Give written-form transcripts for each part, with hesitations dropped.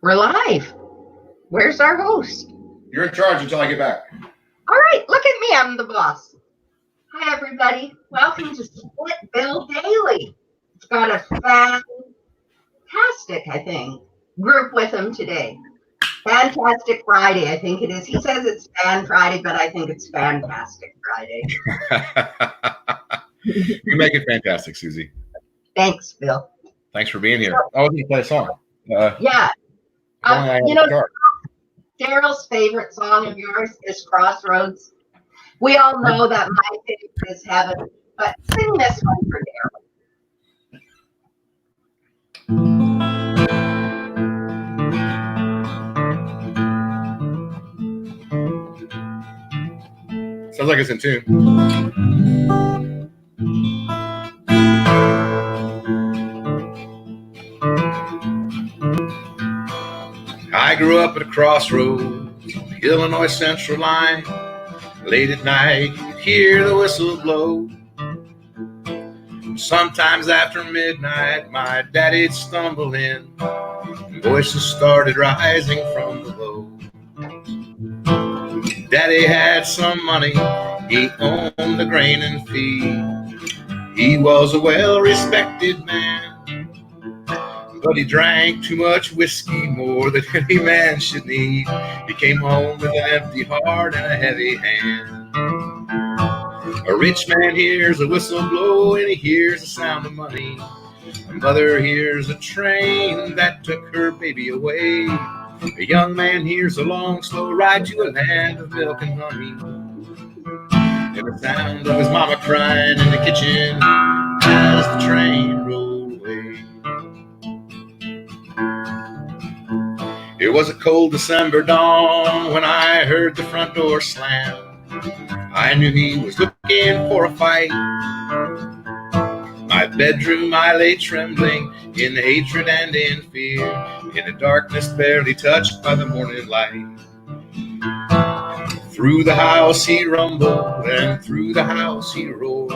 We're live. Where's our host? You're in charge until I get back. All right, look at me. I'm the boss. Hi, everybody. Welcome to Split Bill Daily. It's got a fantastic, I think, group with him today. Fantastic Friday, I think it is. He says it's Fan Friday, but I think it's Fantastic Friday. You make it fantastic, Suzy. Thanks, Bill. Thanks for being here. I was going to play a song. Yeah. Daryl's favorite song of yours is Crossroads. We all know that my favorite is Heaven, but sing this one for Daryl. Sounds like it's in tune. I grew up at a crossroads on the Illinois Central line. Late at night, you could hear the whistle blow. Sometimes after midnight, my daddy'd stumble in, and voices started rising from below. Daddy had some money, he owned a grain and feed. He was a well-respected man, but he drank too much whiskey, more than any man should need. He came home with an empty heart and a heavy hand. A rich man hears a whistle blow and he hears the sound of money. A mother hears a train that took her baby away. A young man hears a long, slow ride to a land of milk and honey. And the sound of his mama crying in the kitchen as the train rolled away. It was a cold December dawn when I heard the front door slam. I knew he was looking for a fight. My bedroom I lay trembling in hatred and in fear, in a darkness barely touched by the morning light. Through the house he rumbled and through the house he roared.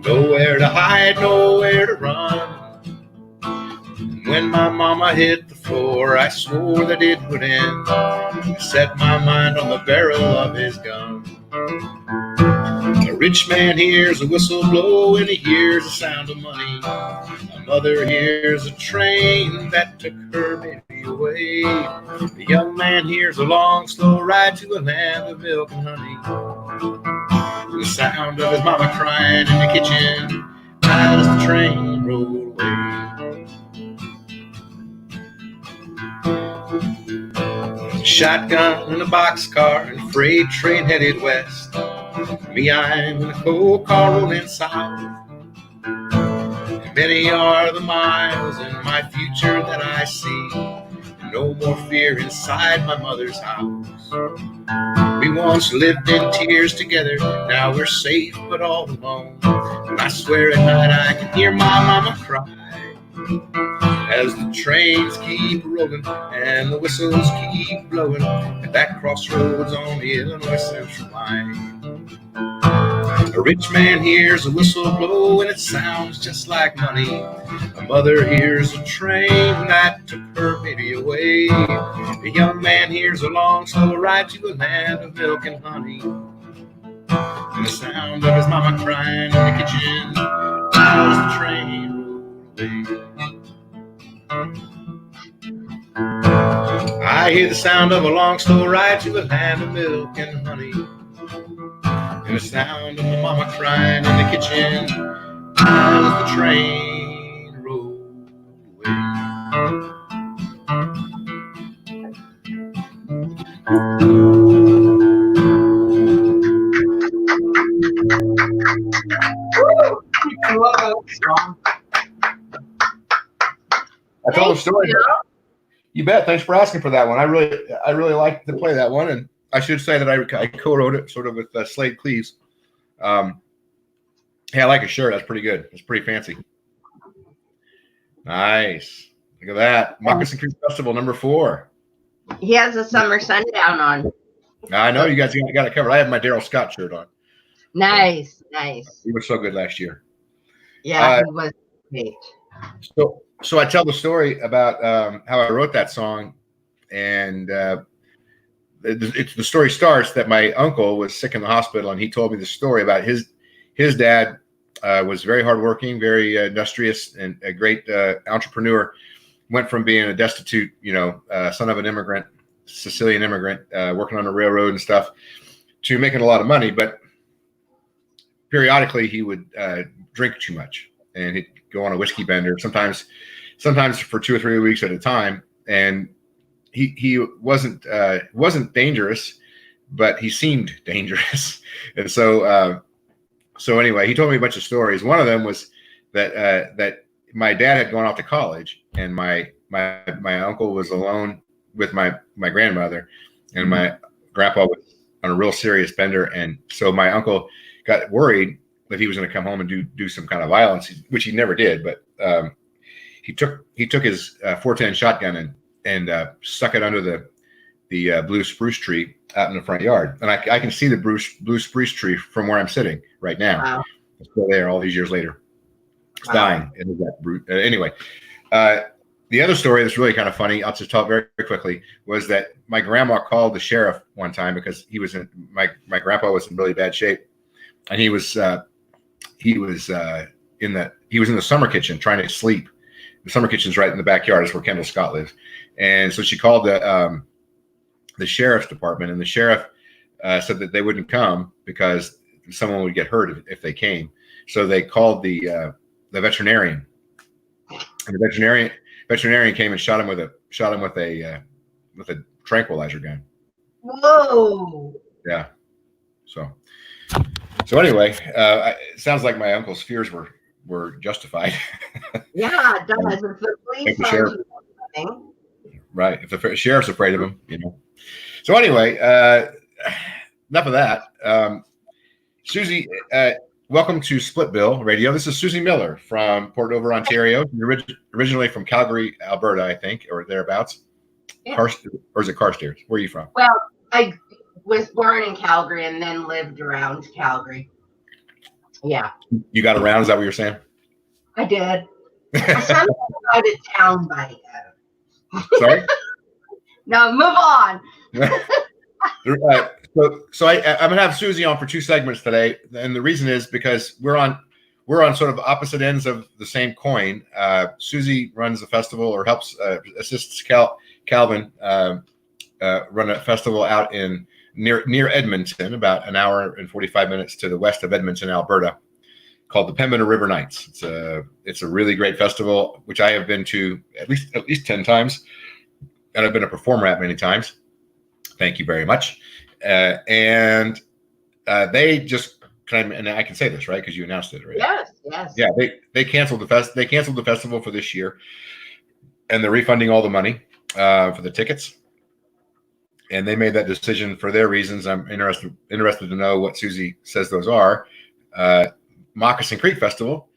Nowhere to hide, nowhere to run. When my mama hit the floor, I swore that it would end. I set my mind on the barrel of his gun. A rich man hears a whistle blow and he hears the sound of money. A mother hears a train that took her baby away. The young man hears a long, slow ride to a land of milk and honey. And the sound of his mama crying in the kitchen as the train rolled away. Shotgun in a boxcar and freight train headed west. Me, I'm in a coal car rolling south. And many are the miles in my future that I see. And no more fear inside my mother's house. We once lived in tears together, now we're safe but all alone. And I swear at night I can hear my mama cry as the trains keep rolling and the whistles keep blowing at that crossroads on the Illinois Central line. A rich man hears a whistle blow and it sounds just like money. A mother hears a train that took her baby away. A young man hears a long, slow ride to a land of milk and honey. And the sound of his mama crying in the kitchen as the train rolled away. I hear the sound of a long, slow ride to a land of milk and honey. And the sound of my mama crying in the kitchen as the train rolled away. I told a story. You bet. Thanks for asking for that one. I really like to play that one, and I should say that I co-wrote it sort of with Slade Cleaves. Hey, I like his shirt. That's pretty good. It's pretty fancy. Nice. Look at that. Moccasin Creek Festival #4. He has a summer sundown on. I know you guys got it covered. I have my Daryl Scott shirt on. Nice, nice. He was so good last year. Yeah, he was great. So So I tell the story about how I wrote that song, and the story starts that my uncle was sick in the hospital, and he told me the story about his dad was very hardworking, very industrious, and a great entrepreneur. Went from being a destitute, son of an immigrant, Sicilian immigrant, working on the railroad and stuff, to making a lot of money. But periodically he would drink too much, and he'd go on a whiskey bender, sometimes for 2 or 3 weeks at a time. And he wasn't dangerous, but he seemed dangerous. And so anyway, he told me a bunch of stories. One of them was that my dad had gone off to college, and my uncle was alone with my grandmother, and my grandpa was on a real serious bender. And so my uncle got worried that he was going to come home and do some kind of violence, which he never did. But he took his 410 shotgun and stuck it under the blue spruce tree out in the front yard. And I can see the blue spruce tree from where I'm sitting right now. Wow. It's still there all these years later. It's dying. Anyway, the other story that's really kind of funny, I'll just tell it very, very quickly, was that my grandma called the sheriff one time because my grandpa was in really bad shape, and he was in the summer kitchen trying to sleep. The summer kitchen's right in the backyard. It's where Kendall Scott lives. And so she called the sheriff's department, and the sheriff said that they wouldn't come because someone would get hurt if they came. So they called the veterinarian, and the veterinarian came and shot him with a tranquilizer gun. Whoa. Yeah. So anyway, it sounds like my uncle's fears were justified. Yeah, it does. If the police aren't doing something. Right. If the sheriff's afraid of him, So anyway, enough of that. Suzy, welcome to Split Bill Radio. This is Suzy Miller from Port Dover, Ontario. You're originally from Calgary, Alberta, I think, or thereabouts. Yeah. Or is it Carstairs? Where are you from? Well, I was born in Calgary and then lived around Calgary. Yeah. You got around? Is that what you're saying? I did. I sounded out of town by Sorry? Now move on. So I'm gonna have Suzy on for 2 segments today, and the reason is because we're on sort of opposite ends of the same coin. Suzy runs a festival, or helps assists Calvin run a festival out in near Edmonton, about an hour and 45 minutes to the west of Edmonton, Alberta, called the Pembina River Nights. It's a really great festival, which I have been to at least 10 times, and I've been a performer at many times. Thank you very much. And they just and I can say this, right? Because you announced it already. Yes. Yeah, they canceled the canceled the festival for this year, and they're refunding all the money for the tickets. And they made that decision for their reasons. I'm interested to know what Suzy says those are. Moccasin Creek Festival,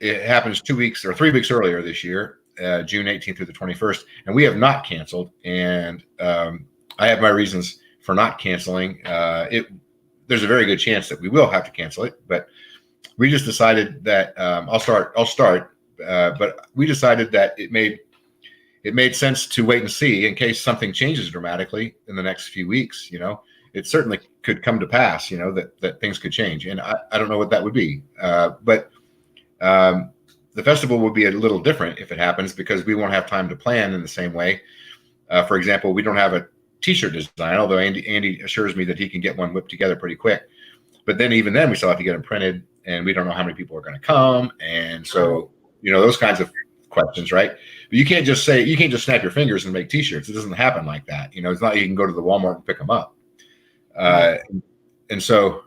it happens 2 weeks or 3 weeks earlier this year, June 18th through the 21st, and we have not canceled. And I have my reasons for not canceling. There's a very good chance that we will have to cancel it, but we just decided that I'll start. But we decided that it made sense to wait and see in case something changes dramatically in the next few weeks. It certainly could come to pass. That things could change, and I don't know what that would be. But the festival will be a little different if it happens, because we won't have time to plan in the same way. For example, we don't have a T-shirt design, although Andy assures me that he can get one whipped together pretty quick. But then even then, we still have to get them printed, and we don't know how many people are going to come, and so those kinds of questions, right? But you can't just snap your fingers and make T-shirts. It doesn't happen like that. It's not like you can go to the Walmart and pick them up. And so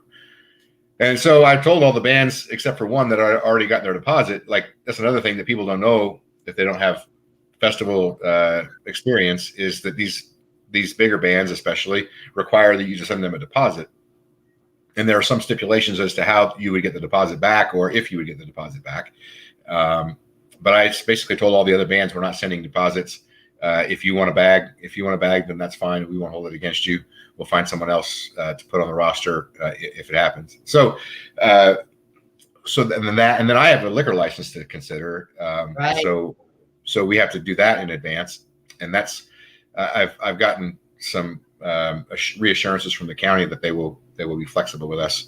I told all the bands except for one that I already got their deposit. Like, that's another thing that people don't know if they don't have festival experience, is that these bigger bands especially require that you just send them a deposit. And there are some stipulations as to how you would get the deposit back, or if you would get the deposit back. But I basically told all the other bands, we're not sending deposits. If you want a bag, then that's fine. We won't hold it against you. We'll find someone else to put on the roster if it happens. So then I have a liquor license to consider. Right. So So we have to do that in advance, and that's I've gotten some reassurances from the county that they will be flexible with us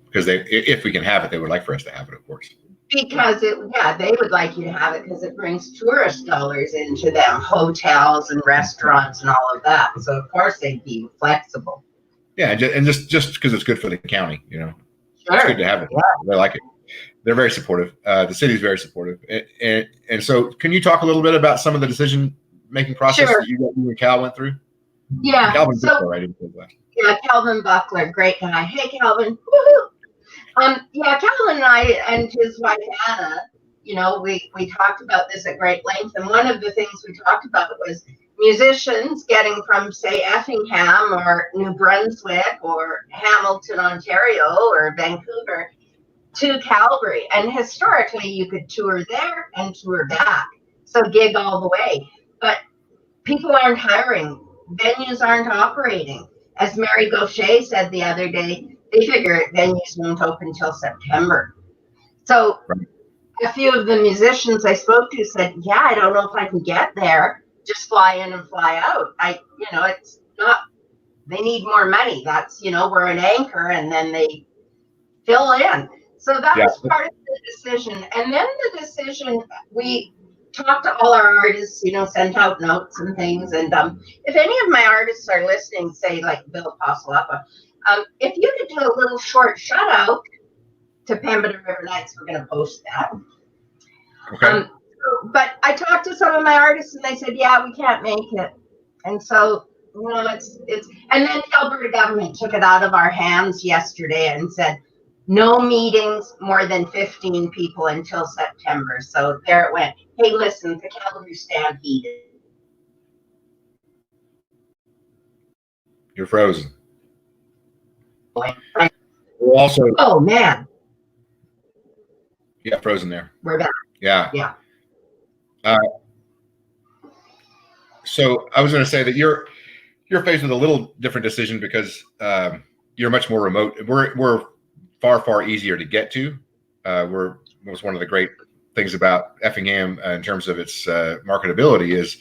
because if we can have it, they would like for us to have it, of course. Because they would like you to have it because it brings tourist dollars into them, hotels and restaurants and all of that. So of course they'd be flexible. Yeah, and just because it's good for the county, Sure. It's good to have it. Yeah. They like it. They're very supportive. The city's very supportive, and so can you talk a little bit about some of the decision-making process Sure. that you and Cal went through? Yeah. Calvin Buckler, I didn't say that. Yeah, Calvin Buckler, great guy. Hey, Calvin. Woo-hoo. Calvin and I and his wife Anna, we talked about this at great length, and one of the things we talked about was musicians getting from, say, Effingham or New Brunswick or Hamilton, Ontario or Vancouver to Calgary. And historically, you could tour there and tour back. So gig all the way. But people aren't hiring. Venues aren't operating. As Mary Gaucher said the other day, they figure venues won't open until September. So a few of the musicians I spoke to said, yeah, I don't know if I can get there. Just fly in and fly out. It's not, they need more money. That's, we're an anchor, and then they fill in. So that was part of the decision. And then the decision, we talked to all our artists, sent out notes and things. And if any of my artists are listening, say like Bill Pasalapa, if you could do a little short shout out to Pembina River Nights, we're going to post that. Okay. But I talked to some of my artists and they said, yeah, we can't make it. And so, and then the Alberta government took it out of our hands yesterday and said, no meetings, more than 15 people until September. So there it went. Hey, listen, the Calgary Stampede. You're frozen. We're also. Oh, man. Yeah, frozen there. We're back. Yeah. Yeah. So I was going to say that you're faced with a little different decision because you're much more remote. We're far easier to get to. Was one of the great things about Effingham in terms of its marketability is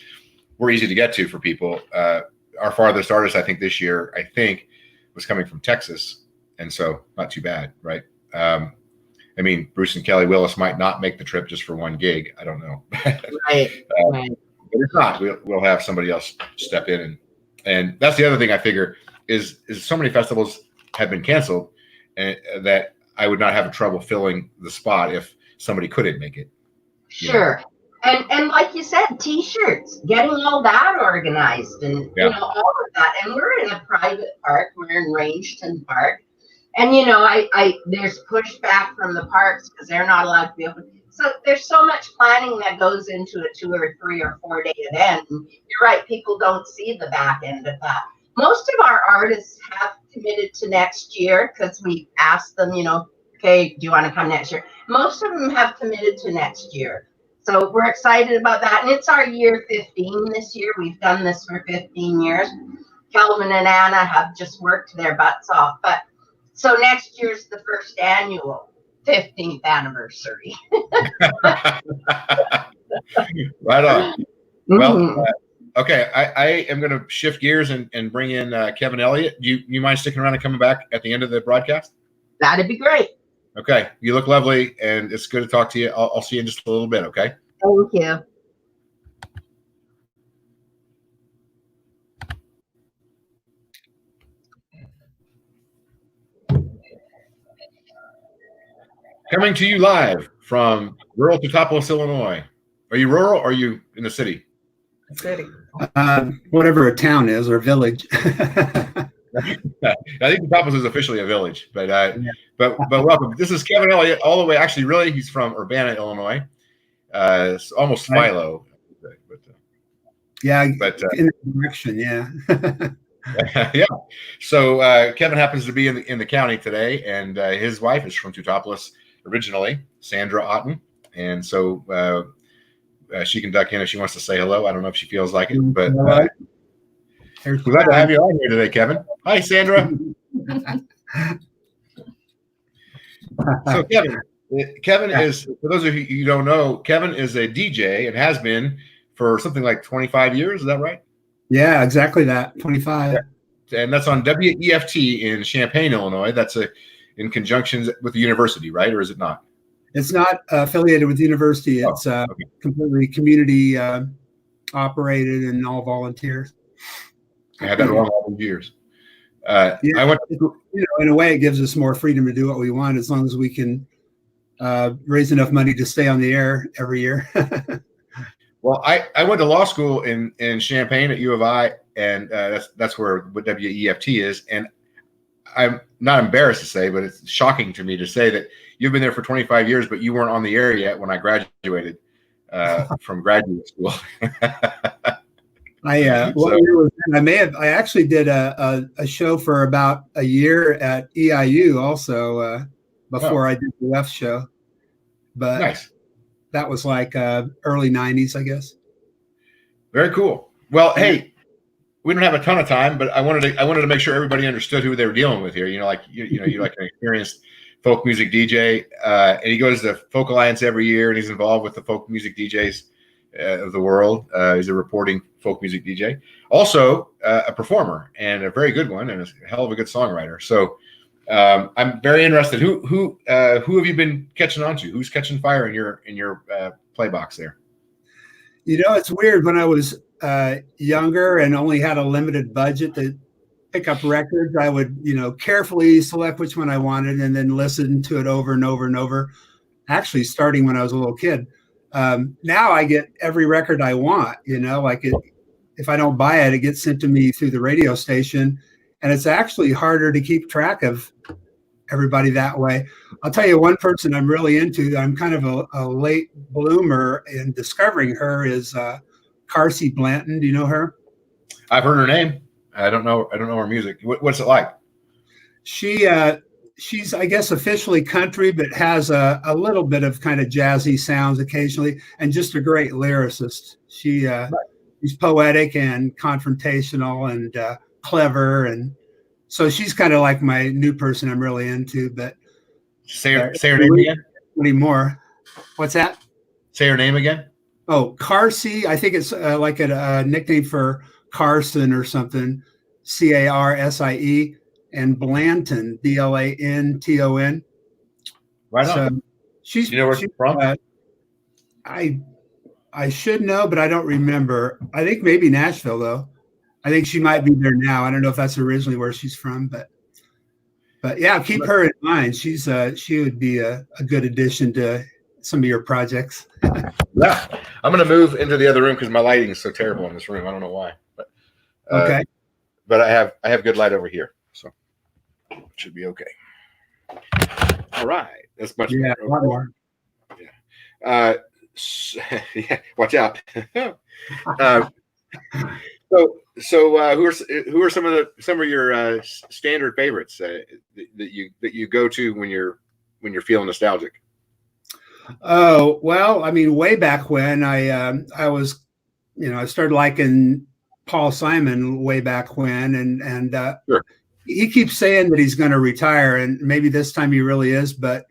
we're easy to get to for people. Our farthest artist, I think this year, was coming from Texas, and so not too bad, right? Bruce and Kelly Willis might not make the trip just for one gig. I don't know. Right. But if not, we'll have somebody else step in, and that's the other thing I figure is so many festivals have been canceled, and that I would not have trouble filling the spot if somebody couldn't make it. Sure. And like you said, T-shirts, getting all that organized and, all of that. And we're in a private park. We're in Rangeton Park. And, there's pushback from the parks because they're not allowed to be open. So there's so much planning that goes into a 2 or 3 or 4 day event. And you're right, people don't see the back end of that. Most of our artists have committed to next year because we asked them, okay, do you want to come next year? Most of them have committed to next year. So we're excited about that. And it's our year 15 this year. We've done this for 15 years. Calvin and Anna have just worked their butts off. But so next year's the first annual 15th anniversary. Right on. Well, okay, I am going to shift gears and bring in Kevin Elliott. Do you mind sticking around and coming back at the end of the broadcast? That'd be great. Okay, you look lovely, and it's good to talk to you. I'll see you in just a little bit, okay? Thank you. Coming to you live from rural Teutopolis, Illinois. Are you rural or are you in the city? City. Whatever a town is or village. I think Teutopolis is officially a village, but welcome. This is Kevin Elliott, all the way. Actually, really, he's from Urbana, Illinois. It's almost Philo. But in that direction, yeah. Yeah. So Kevin happens to be in the county today, and his wife is from Teutopolis originally, Sandra Otten, and so she can duck in if she wants to say hello. I don't know if she feels like it, but glad to have you on here today, Kevin. Hi, Sandra. So, Kevin, Kevin is, for those of you who don't know, Kevin is a DJ and has been for something like 25 years. Is that right? Yeah, exactly that. 25. Yeah. And that's on WEFT in Champaign, Illinois. That's in conjunction with the university, right? Or is it not? It's not affiliated with the university. It's Okay. completely community operated and all volunteers. I had that wrong all these years. Yeah, I went. In a way, it gives us more freedom to do what we want as long as we can raise enough money to stay on the air every year. Well, I went to law school in Champaign at U of I, and that's where WEFT is. And I'm not embarrassed to say, but it's shocking to me to say that you've been there for 25 years, but you weren't on the air yet when I graduated from graduate school. I actually did a show for about a year at EIU also before I did the left show, but nice. That was like early 90s, I guess. Very cool. Well, hey, we don't have a ton of time, but I wanted to make sure everybody understood who they were dealing with here. You're like an experienced folk music DJ, and he goes to Folk Alliance every year, and he's involved with the folk music DJs of the world. He's a reporting folk music DJ, also a performer and a very good one, and a hell of a good songwriter. So I'm very interested. Who have you been catching on to? Who's catching fire in your play box there? It's weird. When I was younger and only had a limited budget to pick up records, I would carefully select which one I wanted and then listen to it over and over and over. Actually, starting when I was a little kid. Now I get every record I want. If I don't buy it, it gets sent to me through the radio station. And it's actually harder to keep track of everybody that way. I'll tell you one person I'm really into. I'm kind of a late bloomer in discovering her is Carsey Blanton. Do you know her? I've heard her name. I don't know her music. What's it like? She's, I guess, officially country, but has a little bit of kind of jazzy sounds occasionally, and just a great lyricist. She's poetic and confrontational and clever, and so she's kind of like my new person I'm really into. But say her name again. Anymore. What's that? Say her name again. Oh, Carsey. I think it's like a nickname for Carson or something. Carsie, and Blanton, Blanton. Right on. So you know where she's from? I should know, but I don't remember. I think maybe Nashville though. I think she might be there now. I don't know if that's originally where she's from, but yeah, keep her in mind. She would be a good addition to some of your projects. Yeah, I'm going to move into the other room because my lighting is so terrible in this room. I don't know why, but okay. But I have good light over here, so it should be okay. All right, that's much better. A lot more. Yeah. Yeah. Watch out. So who are some of your standard favorites that you go to when you're feeling nostalgic? Oh, well, I mean, way back when I was, I started liking Paul Simon way back when, and sure. He keeps saying that he's going to retire, and maybe this time he really is, but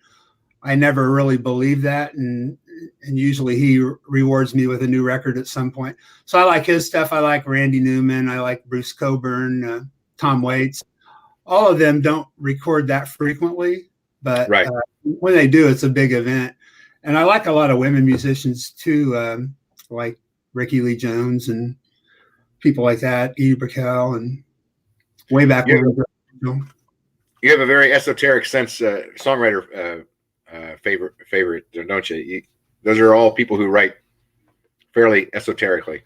I never really believe that, and usually he rewards me with a new record at some point. So I like his stuff. I like Randy Newman. I like Bruce Coburn, Tom Waits. All of them don't record that frequently, but right. When they do, it's a big event. And I like a lot of women musicians too, like Ricky Lee Jones and people like that, Edie Brickell, and way back when. You have a very esoteric sense, songwriter favorite, don't you? Those are all people who write fairly esoterically.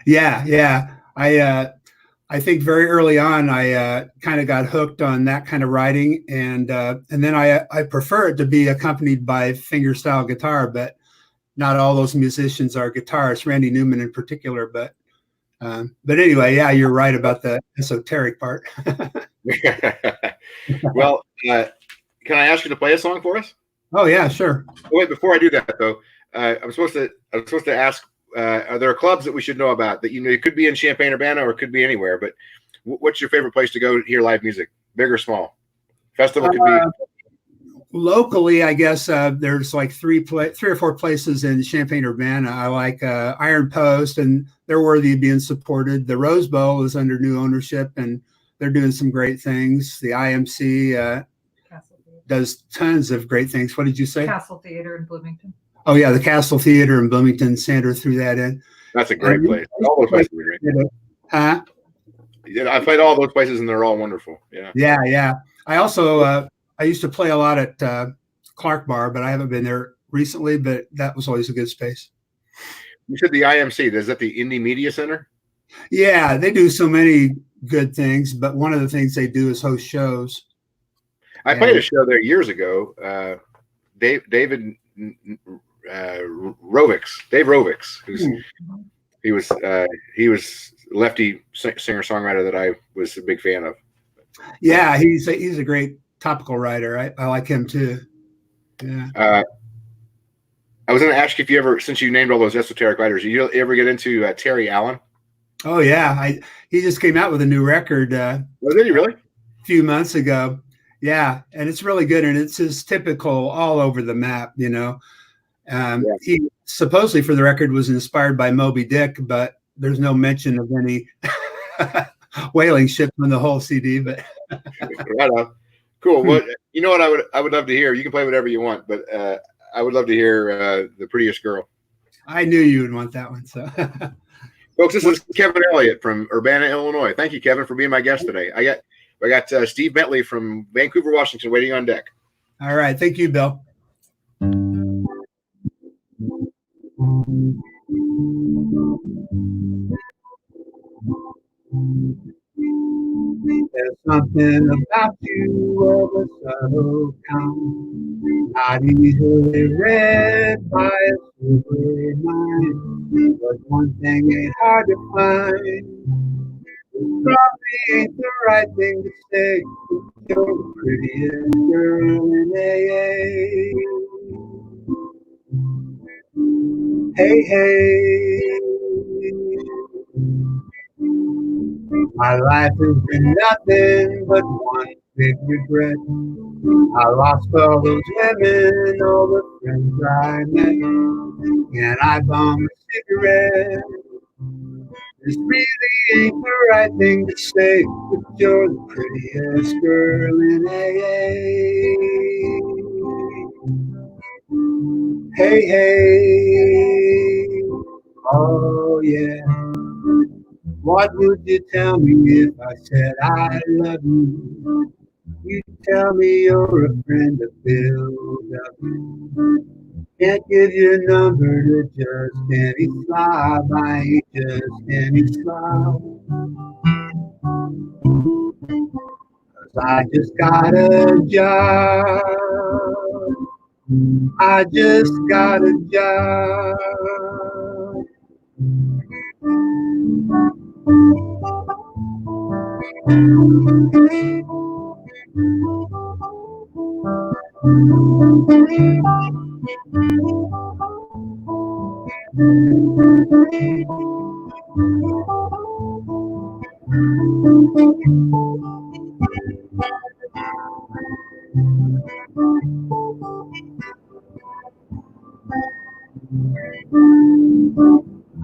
Yeah. I think very early on, I kind of got hooked on that kind of writing, and then I prefer it to be accompanied by fingerstyle guitar, but not all those musicians are guitarists. Randy Newman in particular, but anyway, yeah, you're right about the esoteric part. Well, can I ask you to play a song for us? Oh yeah, sure. Oh, wait, before I do that though, I'm supposed to ask. Are there clubs that we should know about that it could be in Champaign, Urbana, or it could be anywhere? But what's your favorite place to go hear live music, big or small? Festival could be. Locally, I guess there's like three or four places in Champaign-Urbana. I like Iron Post, and they're worthy of being supported. The Rose Bowl is under new ownership, and they're doing some great things. The IMC does tons of great things. What did you say? Castle Theater in Bloomington. Oh, yeah, the Castle Theater in Bloomington. Sandra threw that in. That's a great place. All those places are great. Huh? Yeah, I played all those places, and they're all wonderful. Yeah. Yeah. I also I used to play a lot at Clark Bar, but I haven't been there recently. But that was always a good space. You said the IMC. Is that the Indie Media Center? Yeah, they do so many good things, but one of the things they do is host shows. I played a show there years ago. David Rovix, he was lefty singer songwriter that I was a big fan of. Yeah, he's a great topical writer. I like him too. Yeah. I was going to ask you if you ever, since you named all those esoteric writers, you ever get into Terry Allen? Oh yeah, he just came out with a new record. Did he really? A few months ago. Yeah, and it's really good, and it's his typical all over the map. He supposedly, for the record, was inspired by Moby Dick, but there's no mention of any whaling ship in the whole CD. But right on. Cool. Well, you know what I would love to hear. You can play whatever you want, but I would love to hear "The Prettiest Girl." I knew you would want that one. So, folks, this is Kevin Elliott from Urbana, Illinois. Thank you, Kevin, for being my guest today. I got Steve Bentley from Vancouver, Washington, waiting on deck. All right. Thank you, Bill. There's something about you of a subtle kind, not easily read by a super mind. But one thing ain't hard to find. Probably ain't the right thing to say. You're the prettiest girl in AA. Hey. My life has been nothing but one big regret. I lost all those women, all the friends I met, and I bummed a cigarette. This really ain't the right thing to say, but you're the prettiest girl in AA. Hey, oh yeah. What would you tell me if I said I love you? You tell me you're a friend of Bill W. Can't give your number to just any slob. I ain't just any slob. 'Cause I just got a job. I just got a job.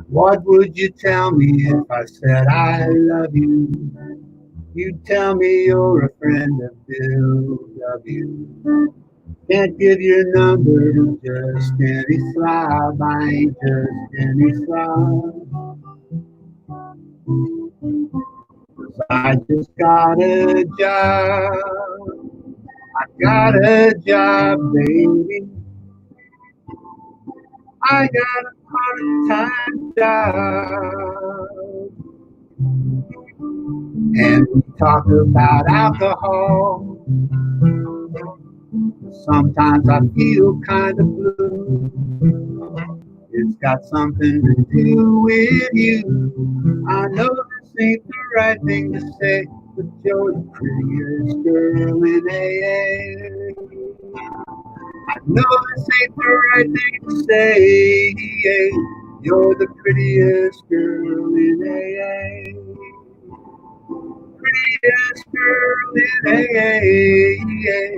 What would you tell me if I said I love you? You'd tell me you're a friend of Bill W. Can't give your number to just any slob. I ain't just any slob. 'Cause I just got a job. I got a job, baby. I got a part-time job. And we talk about alcohol. Sometimes I feel kind of blue. It's got something to do with you. I know this ain't the right thing to say, but you're the prettiest girl in AA. I know this ain't the right thing to say. You're the prettiest girl in AA. Prettiest girl in AA.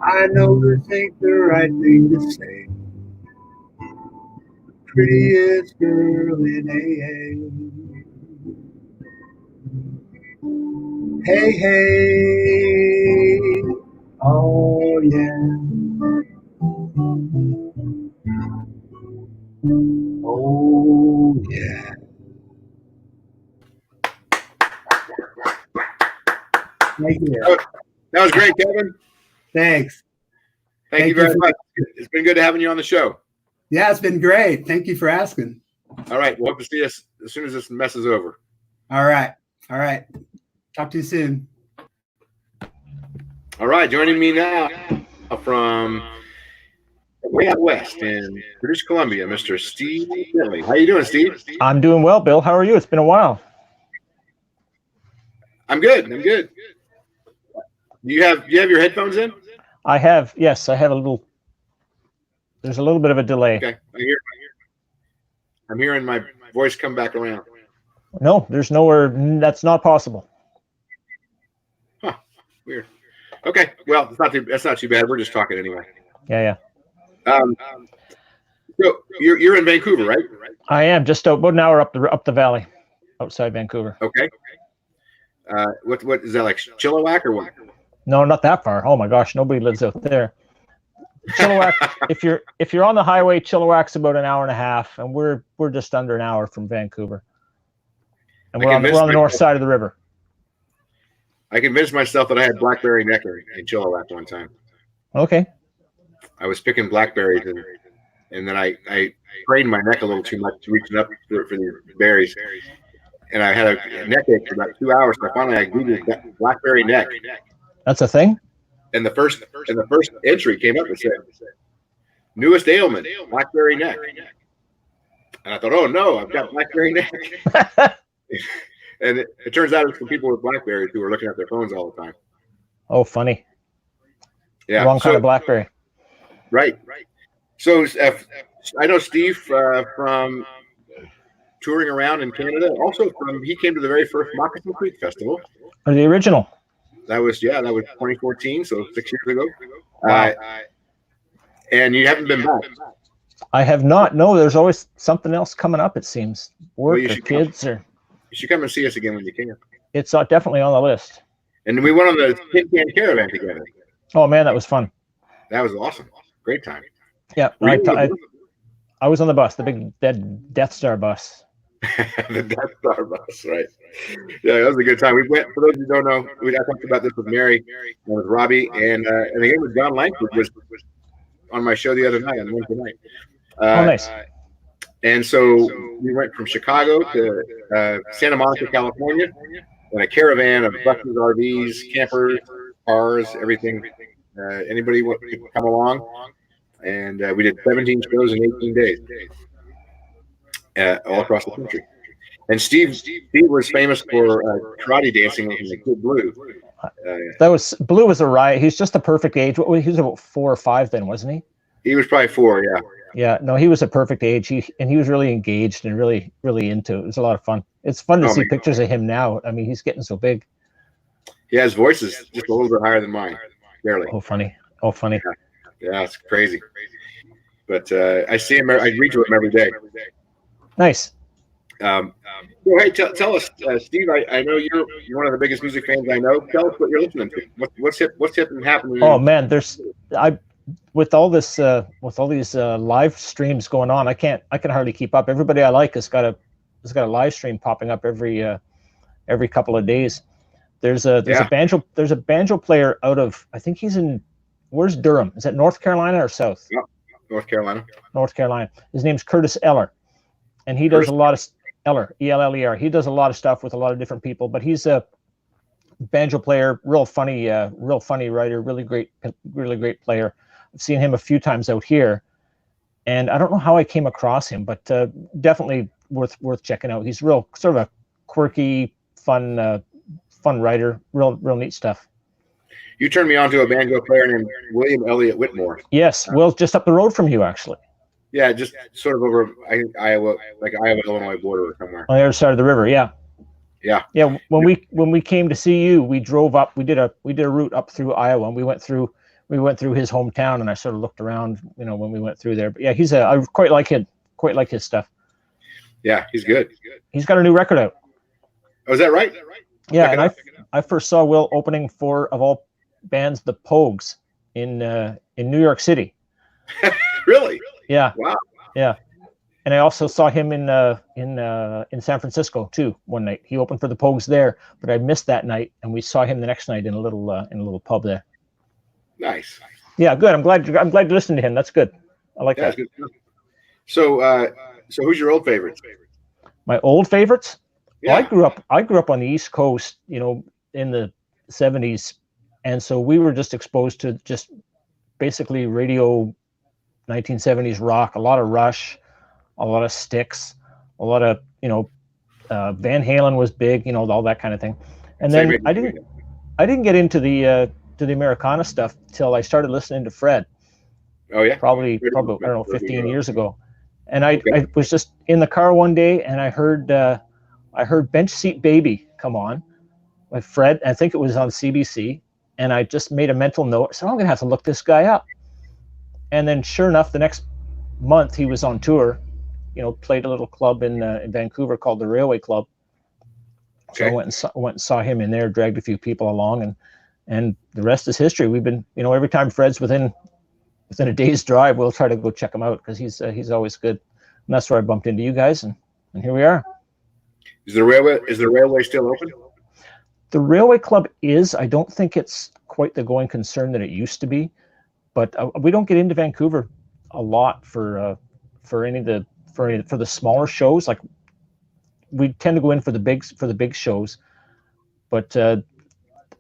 I know this ain't the right thing to say. Prettiest girl in AA. Hey, hey. Oh, yeah. Oh, yeah. Thank you. That was great, Kevin. Thanks. Thank you very much. It's been good having you on the show. Yeah, it's been great. Thank you for asking. All right. We'll hope to see us as soon as this mess is over. All right. Talk to you soon. All right. Joining me now from way out west in British Columbia, Mr. Steve Bentley. How you doing, Steve? I'm doing well, Bill. How are you? It's been a while. I'm good. Do you have your headphones in? I have. Yes, I have a little. There's a little bit of a delay. Okay. I'm hearing my voice come back around. No, there's nowhere. That's not possible. Huh. Weird. Okay. Well, that's not too bad. We're just talking anyway. Yeah. So you're in Vancouver, right? I am just about an hour up the valley, outside Vancouver. Okay. What is that, like Chilliwack or what? No, not that far. Oh my gosh, nobody lives out there. Chilliwack. if you're on the highway, Chilliwack's about an hour and a half, and we're just under an hour from Vancouver, and we're on the north side of the river. I convinced myself that I had blackberry neck in Chilliwack one time. Okay. I was picking blackberries and then I sprained my neck a little too much reaching up for the berries, and I had a neck ache for about 2 hours. So finally I googled blackberry neck. That's a thing. And the first entry came up and said, "Newest ailment, blackberry neck." And I thought, "Oh no, I've got blackberry neck." And it turns out it's for people with blackberries who are looking at their phones all the time. Oh, funny. Yeah, wrong kind of blackberry. Right. So I know Steve from touring around in Canada. Also, he came to the very first Moccasin Creek Festival. Or the original. That was 2014, so 6 years ago. Wow. And you haven't been back. I have not. No, there's always something else coming up, it seems. Work or kids or. You should come and see us again when you can. It's definitely on the list. And we went on the Tin Can Caravan together. Oh man, that was fun. That was awesome. Great time. Yeah, I was on the bus, the big Death Star bus. The Death Star bus, right? Yeah, that was a good time. We went. For those who don't know, I talked about this with Mary and with Robbie, and again with John Langford was on my show the other night on Wednesday night. Oh, nice. And so we went from Chicago to Santa Monica, California, in a caravan of buses, RVs, campers, cars, everything. Anybody could come along, and we did 17 shows in 18 days, all across the country. And Steve was famous for karate dancing in the Kid Blue. Blue was a riot. He's just the perfect age. He was about 4 or 5 then, wasn't he? He was probably 4, yeah. Yeah, no, he was a perfect age. He was really engaged and really, really into it. It was a lot of fun. It's fun to see pictures of him now. I mean, he's getting so big. Yeah, his voice is just a little bit higher than mine, barely. Oh, funny. Yeah, it's crazy. But I see him. I read to him every day. Nice. So, hey, tell us, Steve. I know you're one of the biggest music fans I know. Tell us what you're listening to. What's happening? Oh man, with all these live streams going on, I can hardly keep up. Everybody I like has got a live stream popping up every couple of days. There's a banjo player out of, I think he's in, where's Durham? Is that North Carolina or South? Yeah, North Carolina. His name's Curtis Eller, and he does a lot of Eller, E-L-L-E-R. He does a lot of stuff with a lot of different people, but he's a banjo player, real funny writer, really great player. I've seen him a few times out here, and I don't know how I came across him, but definitely worth checking out. He's real sort of a quirky, fun writer, real neat stuff. You turned me on to a banjo player named William Elliott Whitmore. Yes, well, just up the road from you, actually. Yeah, just sort of over Iowa, Illinois border or somewhere. On the other side of the river, yeah. Yeah. When we came to see you, we drove up. We did a route up through Iowa, and we went through we went through his hometown, and I sort of looked around, when we went through there. But yeah, I quite like his stuff. Yeah, he's good. He's got a new record out. Oh, is that right? Yeah, and I first saw Will opening for, of all bands, the Pogues in New York City. Really? Yeah. Wow. Yeah. And I also saw him in San Francisco too one night. He opened for the Pogues there, but I missed that night, and we saw him the next night in a little pub there. Nice. Yeah, good. I'm glad you're listening to him. That's good. I like that. Good. So who's your old favorites? My old favorites? Yeah. Well, I grew up on the East Coast, in the 70s, and so we were just exposed to just basically radio 1970s rock, a lot of Rush, a lot of Styx, a lot of, Van Halen was big, all that kind of thing. And then I didn't get into the Americana stuff till I started listening to Fred. Oh yeah. Probably I don't know, 15 years ago. And I was just in the car one day, and I heard Bench Seat Baby come on by Fred. I think it was on CBC, and I just made a mental note. So I'm gonna have to look this guy up. And then sure enough, the next month he was on tour, played a little club in Vancouver called the Railway Club. So I went and saw him in there, dragged a few people along, and the rest is history. We've been, every time Fred's within a day's drive, we'll try to go check him out because he's always good. And that's where I bumped into you guys, and here we are. Is the railway still open? The Railway Club is. I don't think it's quite the going concern that it used to be, but we don't get into Vancouver a lot for the smaller shows. Like, we tend to go in for the big shows, but I'm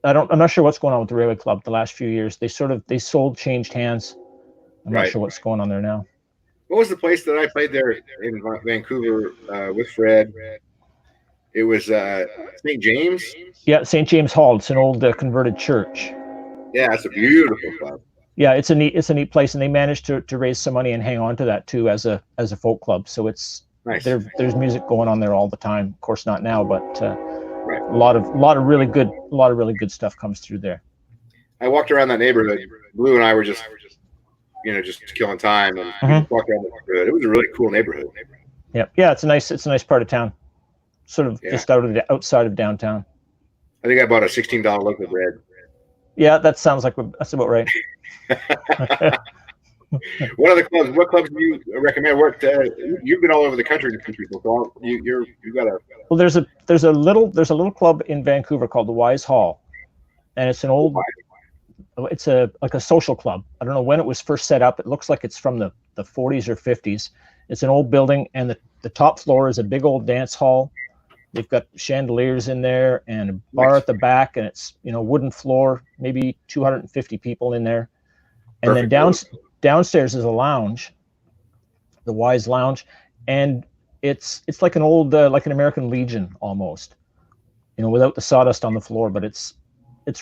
not sure what's going on with the Railway Club the last few years. They changed hands. I'm not sure what's going on there now. What was the place that I played there in Vancouver with Fred? It was St. James. Yeah, St. James Hall. It's an old converted church. Yeah, it's a beautiful club. Yeah, it's a neat place, and they managed to raise some money and hang on to that too as a folk club. So it's nice. There's music going on there all the time. Of course, not now, but a lot of really good stuff comes through there. I walked around that neighborhood. Blue and I were just killing time, and walked around the neighborhood. It was a really cool neighborhood. Yeah, it's a nice part of town. Sort of just outside of downtown. I think I bought a $16 loaf of bread. Yeah, that's about right. What clubs do you recommend? You've been all over the country to see people, so you got a. Well, there's a little club in Vancouver called the Wise Hall, and it's like a social club. I don't know when it was first set up. It looks like it's from the 40s or 50s. It's an old building, and the top floor is a big old dance hall. They've got chandeliers in there and a bar at the back, and it's wooden floor, maybe 250 people in there. And then downstairs is a lounge, the Wise Lounge, and it's like an old like an American Legion almost, without the sawdust on the floor, but it's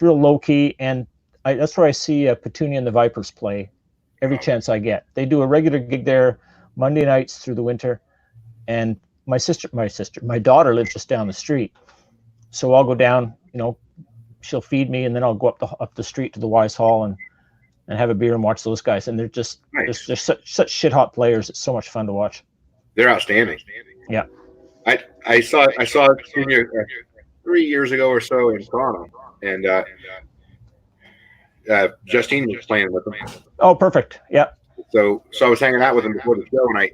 real low key, and that's where I see Petunia and the Vipers play every chance I get. They do a regular gig there Monday nights through the winter, and my daughter lives just down the street, so I'll go down. She'll feed me, and then I'll go up the street to the Wise Hall and have a beer and watch those guys. And they're just they're such shit hot players. It's so much fun to watch. They're outstanding. Yeah, I saw Junior 3 years ago or so in Toronto, and Justine was playing with them. Oh, perfect. Yeah. So I was hanging out with him before the show, and I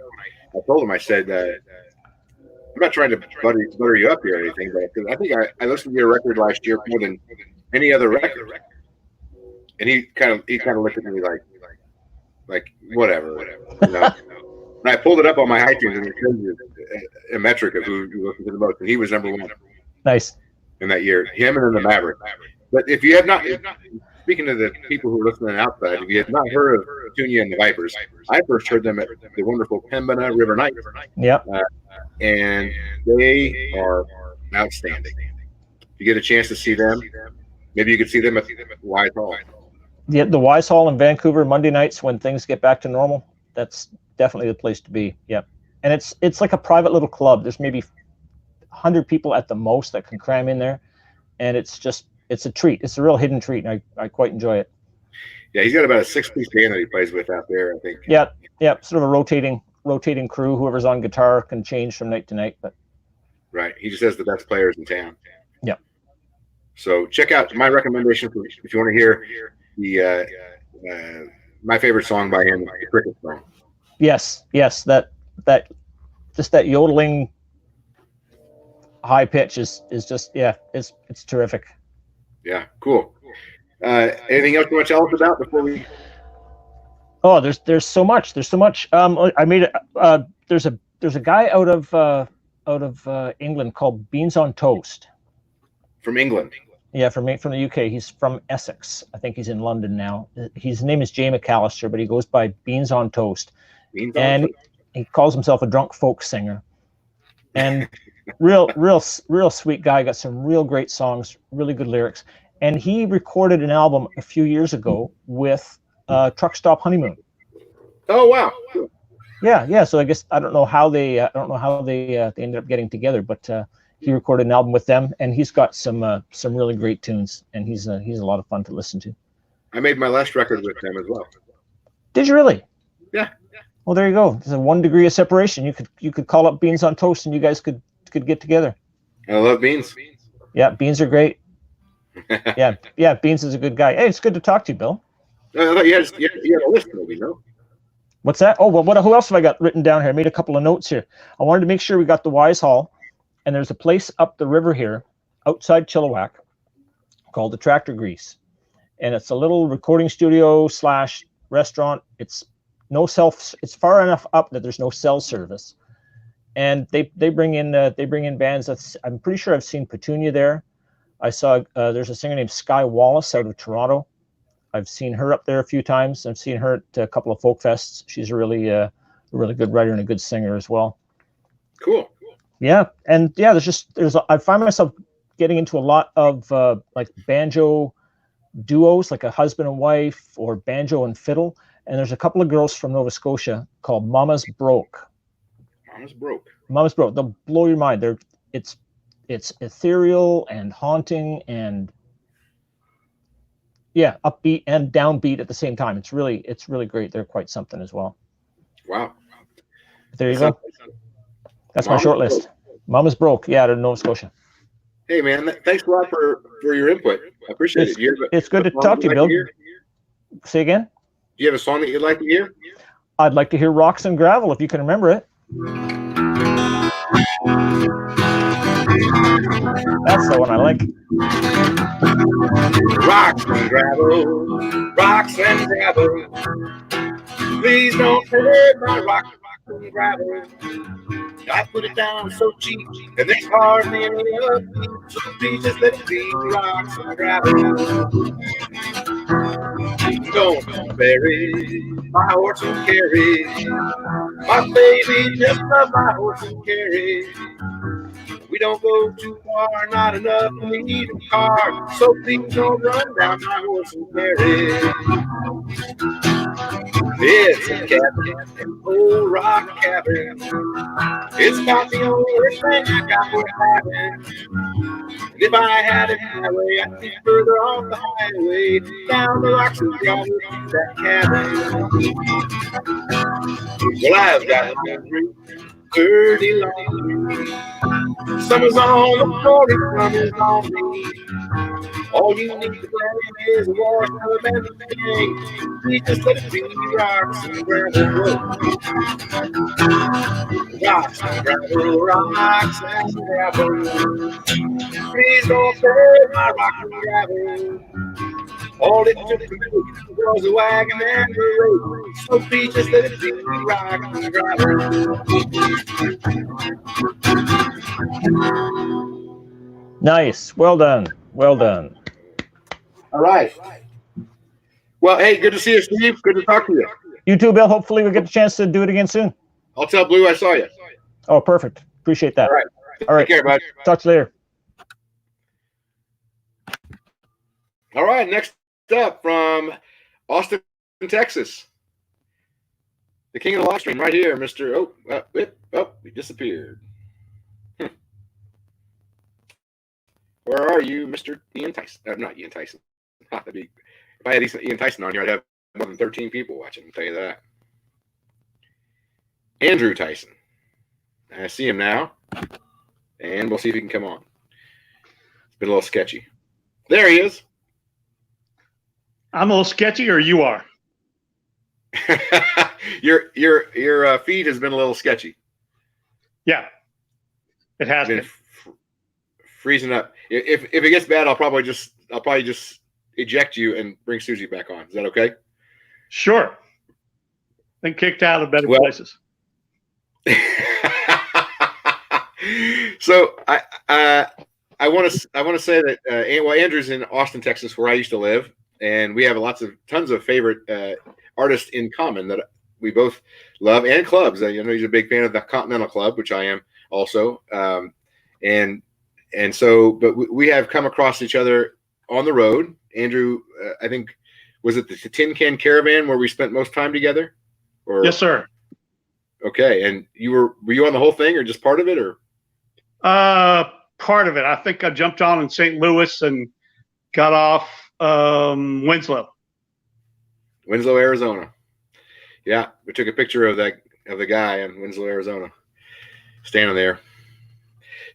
told him, I said, I'm not trying to butter you up here or anything, but because I think I listened to your record last year more than any other record. And he kind of looked at me like whatever. And I pulled it up on my iTunes, and it shows you a metric of who listened to the most, and he was number one. Nice. In that year, him and then the Maverick. But if you have not, speaking to the people who are listening outside, if you have not heard of Petunia and the Vipers, I first heard them at the wonderful Pembina River Night. Yep. And they are outstanding. If you get a chance to see them, maybe you could see them at Wise Hall. Yeah, the Wise Hall in Vancouver Monday nights when things get back to normal. That's definitely the place to be. Yep. And it's like a private little club. There's maybe 100 people at the most that can cram in there, and it's a treat. It's a real hidden treat, and I quite enjoy it. Yeah, he's got about a 6-piece band that he plays with out there, I think. Yeah, sort of a rotating crew. Whoever's on guitar can change from night to night, but right, he just has the best players in town. Yeah. So check out my recommendation for if you want to hear the my favorite song by him, the Cricket Song. Yes, that just that yodeling high pitch is just it's terrific. Yeah, cool. Anything else you want to tell us about before we? Oh, there's so much. I made there's a guy out of England called Beans on Toast. From England. Yeah, from the UK. He's from Essex. I think he's in London now. His name is Jay McAllister, but he goes by Beans on Toast. He calls himself a drunk folk singer. And real sweet guy. Got some real great songs, really good lyrics. And he recorded an album a few years ago with Truck Stop Honeymoon. Oh wow! Yeah. So I guess I don't know how they ended up getting together, but he recorded an album with them, and he's got some really great tunes, and he's a lot of fun to listen to. I made my last record with them as well. Did you really? Yeah. Well, there you go. There's a 1 degree of separation. You could call up Beans on Toast, and you guys could get together. I love Beans. Yeah, Beans are great. yeah, Beans is a good guy. Hey, it's good to talk to you, Bill. I thought you had a list, maybe, no? What's that? Oh, well, who else have I got written down here? I made a couple of notes here. I wanted to make sure we got the Wise Hall, and there's a place up the river here, outside Chilliwack, called the Tractor Grease, and it's a little recording studio / restaurant. It's far enough up that there's no cell service, and they bring in bands. I'm pretty sure I've seen Petunia there. I saw there's a singer named Sky Wallace out of Toronto. I've seen her up there a few times. I've seen her at a couple of folk fests. She's a really good writer and a good singer as well. Cool. Yeah, and yeah, I find myself getting into a lot of like banjo duos, like a husband and wife, or banjo and fiddle. And there's a couple of girls from Nova Scotia called Mama's Broke. Mama's Broke. They'll blow your mind. It's ethereal and haunting and upbeat and downbeat at the same time. It's really great. They're quite something as well. Wow. There you go. That's my short list. Mama's Broke. Yeah, out of Nova Scotia. Hey man, thanks a lot for your input. I appreciate it. It's good to talk to you, Bill. Say again? Do you have a song that you'd like to hear? I'd like to hear Rocks and Gravel, if you can remember it. That's the one I like. Rocks and gravel, rocks and gravel. Please don't hurt my rocks and gravel. I put it down so cheap, and there's hardly any upbeat. So please just let it be rocks and gravel. Don't bury my horse and carry. My baby just love my horse and carry. We don't go too far, not enough to need a car. So please don't run down my horse and carry. It's a cabin, an old rock cabin. It's about the only thing I got worth having. And if I had it my way, I'd be further off the highway, down the rocks and gravel to that cabin. Well, I've got a dirty laundry. Summer's on the floor, summer's on me. All you need to play is a wash tub and a thing. We just let it be rocks and gravel. Rocks and gravel, rocks and gravel. Please don't play my rock and gravel. All it took to do was a wagon and a rope. So please just let it be rock and gravel. Nice. Well done. All right. Well, hey, good to see you, Steve. Good to talk to you. You too, Bill. Hopefully we'll get the chance to do it again soon. I'll tell Blue I saw you. Oh, perfect. Appreciate that. All right. Take care, bud. Talk to you later. All right. Next up from Austin, Texas. The king of the live stream right here, Mr. He disappeared. Where are you, Mr. Ian Tyson? Not Ian Tyson. That'd be If I had Ian Tyson on here, I'd have more than 13 people watching. I'll tell you that. Andrew Tyson. I see him now, and we'll see if he can come on. It's been a little sketchy. There he is. I'm a little sketchy, or you are? Your feed has been a little sketchy. Yeah, it has been. Freezing up. If it gets bad, I'll probably just eject you and bring Suzy back on. Is that okay? Sure. Been kicked out of better places. So I want to say that Andrew's in Austin, Texas, where I used to live, and we have tons of favorite artists in common that we both love, and clubs. You know, he's a big fan of the Continental Club, which I am also, and so, but we have come across each other on the road. Andrew, I think, was it the Tin Can Caravan where we spent most time together? Or, yes, sir. Okay, and were you on the whole thing, or just part of it, or? Part of it. I think I jumped on in St. Louis and got off Winslow, Arizona. Yeah, we took a picture of the guy in Winslow, Arizona, standing there.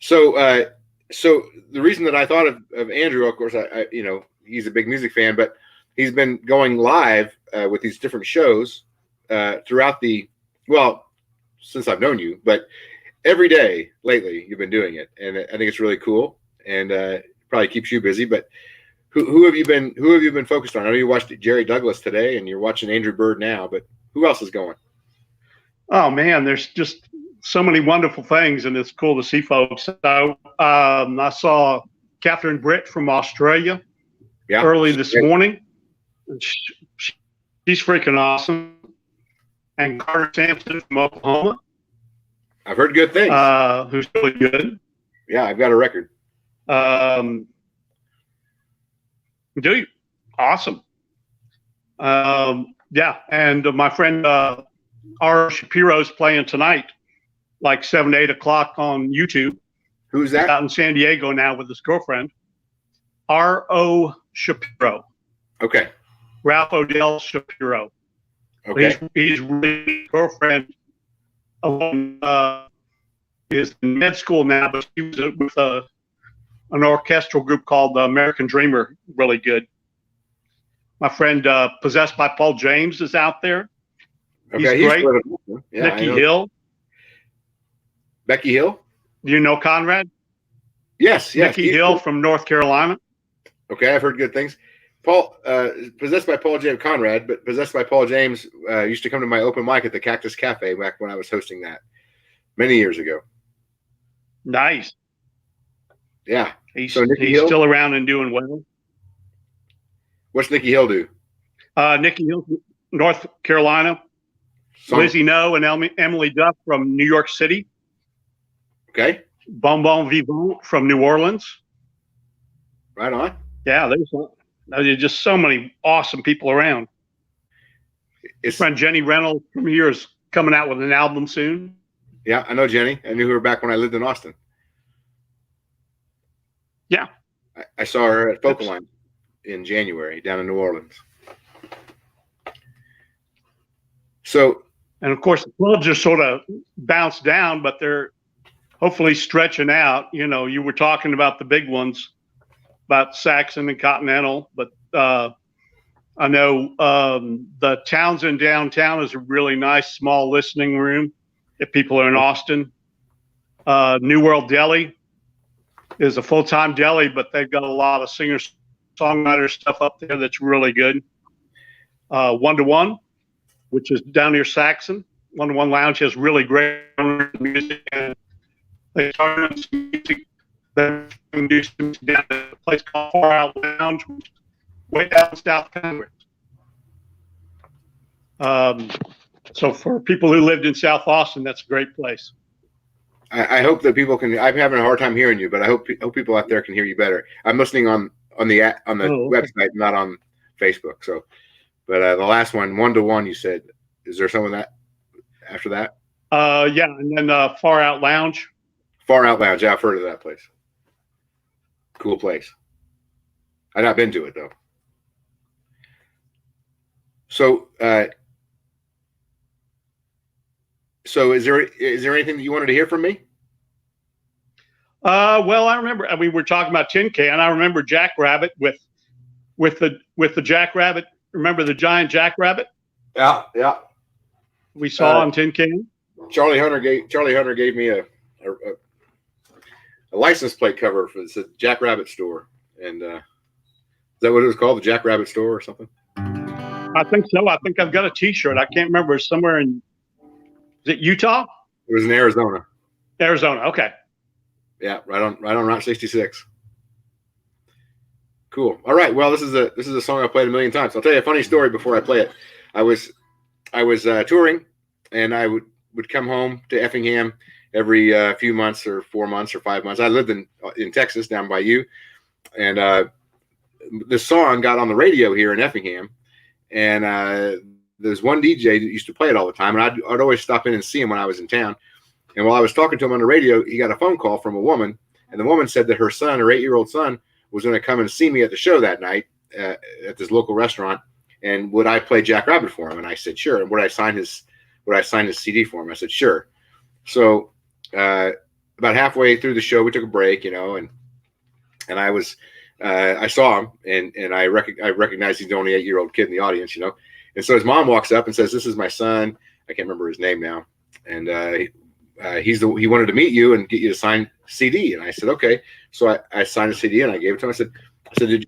So, so the reason that I thought of Andrew, of course, I he's a big music fan, but he's been going live with these different shows throughout since I've known you, but every day lately you've been doing it, and I think it's really cool, and probably keeps you busy. But who have you been focused on? I know you watched Jerry Douglas today, and you're watching Andrew Bird now, but who else is going? Oh man, there's just so many wonderful things, and it's cool to see folks. So I saw Catherine Britt from Australia early this morning. She's freaking awesome. And Carter Sampson from Oklahoma. I've heard good things. Who's really good. Yeah, I've got a record. Do you? Awesome. Yeah, and my friend R. Shapiro's playing tonight, like 7 to 8 o'clock on YouTube. Who's that? Out in San Diego now with his girlfriend. R.O. Shapiro. Okay. Ralph Odell Shapiro. Okay. He's really girlfriend. Is in med school now, but he was with an orchestral group called the American Dreamer. Really good. My friend Possessed by Paul James is out there. Okay, he's great. Yeah, Nikki Hill. Becky Hill? Do you know Conrad? Yes. Nikki Hill from North Carolina. Okay, I've heard good things. Paul, Possessed by Paul James Conrad, but Possessed by Paul James used to come to my open mic at the Cactus Cafe back when I was hosting that many years ago. Nice. Yeah. He's still around and doing well. What's Nikki Hill do? Nikki Hill, North Carolina. Lizzie No and Emily Duff from New York City. Okay. Bon Bon Vivant from New Orleans. Right on. Yeah, there's just so many awesome people around. His friend Jenny Reynolds from here is coming out with an album soon. Yeah, I know Jenny. I knew her back when I lived in Austin. Yeah. I saw her at Focal Line in January down in New Orleans. So, and of course, the clubs are sort of bounced down, but they're hopefully stretching out. You know, you were talking about the big ones, about Saxon and Continental, but I know the Townsend downtown is a really nice small listening room if people are in Austin. New World Deli is a full-time deli, but they've got a lot of singer-songwriter stuff up there that's really good. 1-to-1, which is down near Saxon. 1-to-1 Lounge has really great music, and they started some music. They're doing some down at a place called Far Out Lounge, way down in South Congress. So for people who lived in South Austin, that's a great place. I hope that people can. I'm having a hard time hearing you, but I hope people out there can hear you better. I'm listening on the website, not on Facebook. So, but the last one, 1-to-1, you said. Is there some of that after that? Yeah, and then Far Out Lounge. Far Out Lounge. Yeah, I've heard of that place. Cool place. I've not been to it though. So is there anything that you wanted to hear from me? Well, I remember we were talking about Tin Can. I remember Jackrabbit with the Jackrabbit. Remember the giant Jackrabbit? Yeah, yeah. We saw on Tin Can. Charlie Hunter gave me a license plate cover for the Jackrabbit store, and is that what it was called, the Jackrabbit store or something? I think so. I think I've got a T-shirt. I can't remember. It's somewhere in, is it Utah? It was in Arizona. Arizona. Okay. Yeah, right on Route 66. Cool. All right. Well, this is a song I played a million times. I'll tell you a funny story before I play it. I was touring, and I would come home to Effingham every few months or 4 months or 5 months. I lived in Texas down by you, and this song got on the radio here in Effingham, and there's one DJ that used to play it all the time, and I'd always stop in and see him when I was in town. And while I was talking to him on the radio, he got a phone call from a woman, and the woman said that her 8-year-old son was going to come and see me at the show that night at this local restaurant, and would I play Jackrabbit for him? And I said sure. And would I sign his CD for him? I said sure. So about halfway through the show, we took a break, and I saw him, and I recognized he's the only 8-year-old kid in the audience, And so his mom walks up and says, "This is my son." I can't remember his name now, and he wanted to meet you and get you to sign CD. And I said, okay. So I signed a CD and I gave it to him. I said, did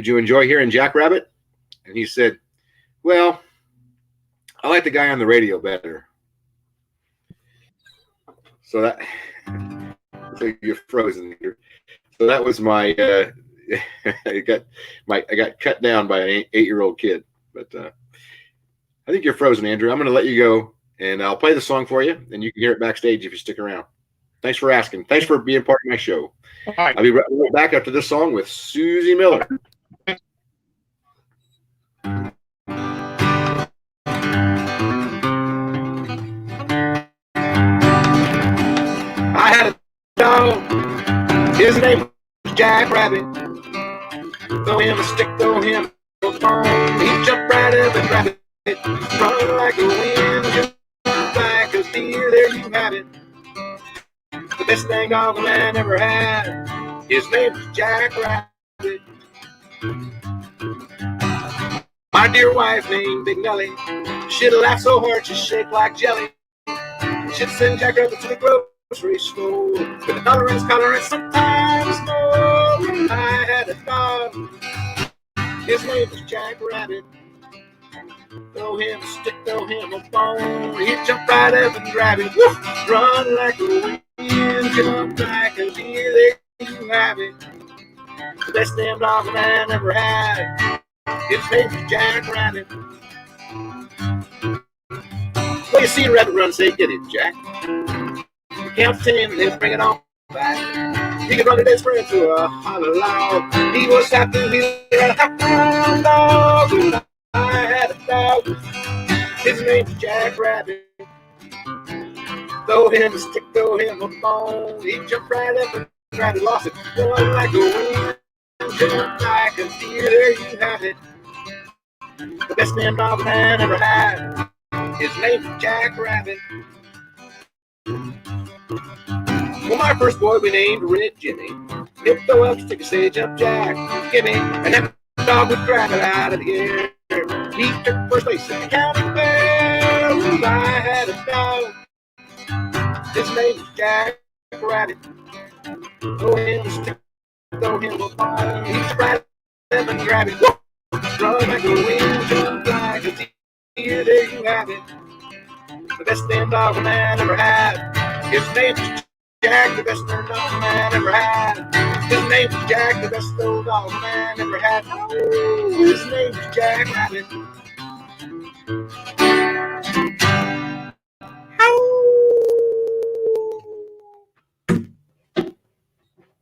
you enjoy hearing Jackrabbit? And he said, well, I like the guy on the radio better. So you're frozen here. So that was my, I got cut down by an 8-year-old kid, but I think you're frozen, Andrew. I'm going to let you go. And I'll play the song for you, and you can hear it backstage if you stick around. Thanks for asking. Thanks for being part of my show. All right. I'll be right back after this song with Suzy Miller. I had a dog. His name was Jackrabbit. Throw him a stick, throw him a bone. He jumped right up and grabbed it. Run like a wind. Like a deer, there you have it. The best thing dog a man ever had. His name was Jackrabbit. My dear wife named Big Nellie. She'd laugh so hard she'd shake like jelly. She'd send Jackrabbit to the grocery store with a dollar in his collar and sometimes more. I had a dog. His name was Jackrabbit. Throw him a stick, throw him a bone. He'd jump right up and grab it. Woof! Run like a wind, jump like a deer. There you have it. The best damn dog a man ever had. His name was Jackrabbit. Well, you see a rabbit run, say, get it, Jack. You count 10, and he'll bring it on back. He could run to his friend to a holler loud. He was happy, he had a half-pound dog. I had a dog. His name was Jackrabbit. Throw him a stick, throw him a bone. He jumped right up and grab it, lost it. Run like a wind, jump like a deer. There you have it. The best damn dog a man ever had. His name was Jackrabbit. Well, my first boy we named Red Jimmy. He'd throw up, stick a sage up, Jack. Gimme, and that dog would grab it out of the air. He took first place in the county fair. Ooh, I had a dog. His name was Jackrabbit. Throw him a stick, throw him a bone. He'd right up and grab it. Whoa! Run like a wind, jump like a deer. There you have it. The best damn dog a man ever had. His name was Jack, the best damn dog a man ever had. His name was Jack, the best old dog a man ever had. Oh, his name was Jackrabbit.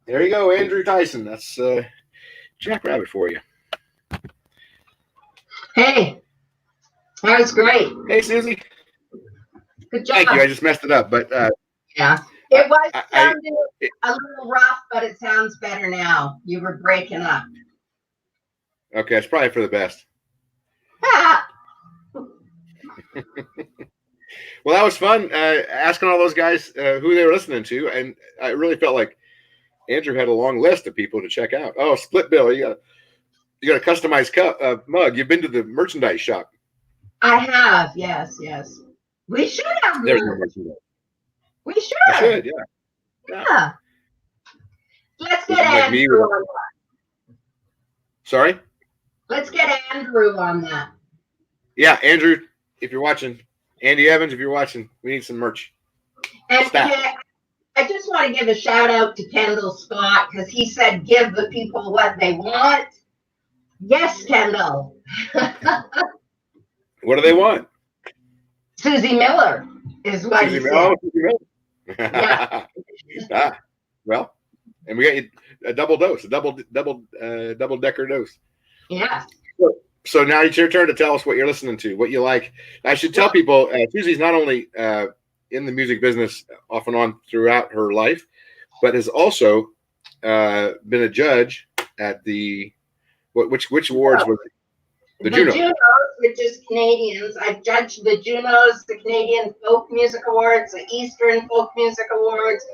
There you go, Andrew Tyson. That's Jackrabbit for you. Hey, that was great. Hey, Suzy. Good job. Thank you. I just messed it up, but yeah, it was sounding a little rough, but it sounds better now. You were breaking up. Okay, it's probably for the best. Well, that was fun asking all those guys who they were listening to, and I really felt like Andrew had a long list of people to check out. Oh, Split Bill, you got a customized mug. You've been to the merchandise shop. I have, yes. We should have There's no merch. merchandise. We We should. should, Yeah. Let's get Like me Andrew with- on that. Sorry? Let's get Andrew on that. Yeah, Andrew, if you're watching, Andy Evans, if you're watching, we need some merch. And Stop. I just want to give a shout out to Kendall Scott because he said, give the people what they want. Yes, Kendall. What do they want? Suzy Miller is what he said. Suzy Miller. Yeah. Well, and we got you a double dose, a double decker dose. Yeah. So now it's your turn to tell us what you're listening to, what you like. I should tell people Suzy's not only in the music business off and on throughout her life, but has also been a judge at the which awards was it? The Junos, which is Canadians. I've judged the Junos, the Canadian Folk Music Awards, the Eastern Folk Music Awards,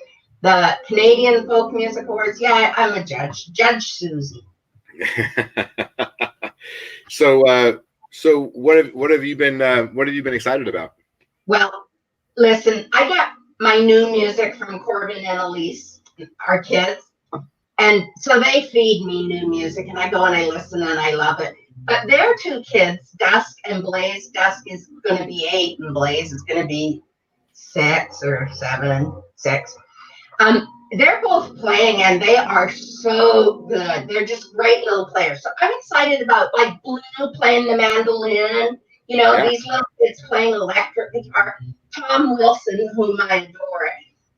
the Canadian Folk Music Awards. Yeah, I'm a judge. Judge Suzy. So what have you been excited about? Well, listen, I got my new music from Corbin and Elise, our kids. And so they feed me new music and I go and I listen and I love it. But their two kids, Dusk and Blaze, Dusk is going to be 8 and Blaze is going to be 6 or 7, 6. They're both playing and they are so good. They're just great little players. So I'm excited about like Blue playing the mandolin, these little kids playing electric guitar. Tom Wilson, whom I adore,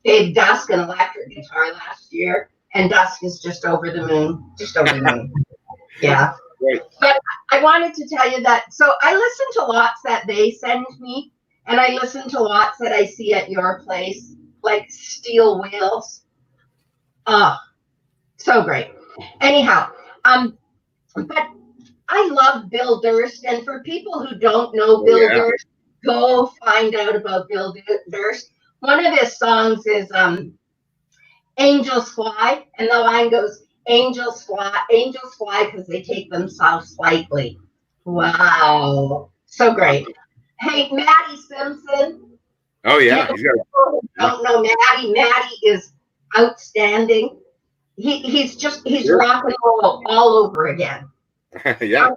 gave Dusk an electric guitar last year. And Dusk is just over the moon. Yeah. Right. But I wanted to tell you that. So I listen to lots that they send me, and I listen to lots that I see at your place, like Steel Wheels. Oh, so great. Anyhow, but I love Bill Durst, and for people who don't know Bill Durst, go find out about Bill Durst. One of his songs is Angels Fly, and the line goes, angels fly because they take themselves lightly. Wow. So great. Hey, Maddie Simpson. Oh, yeah. Don't know Maddie is outstanding. He's rock and roll all over again. Yeah.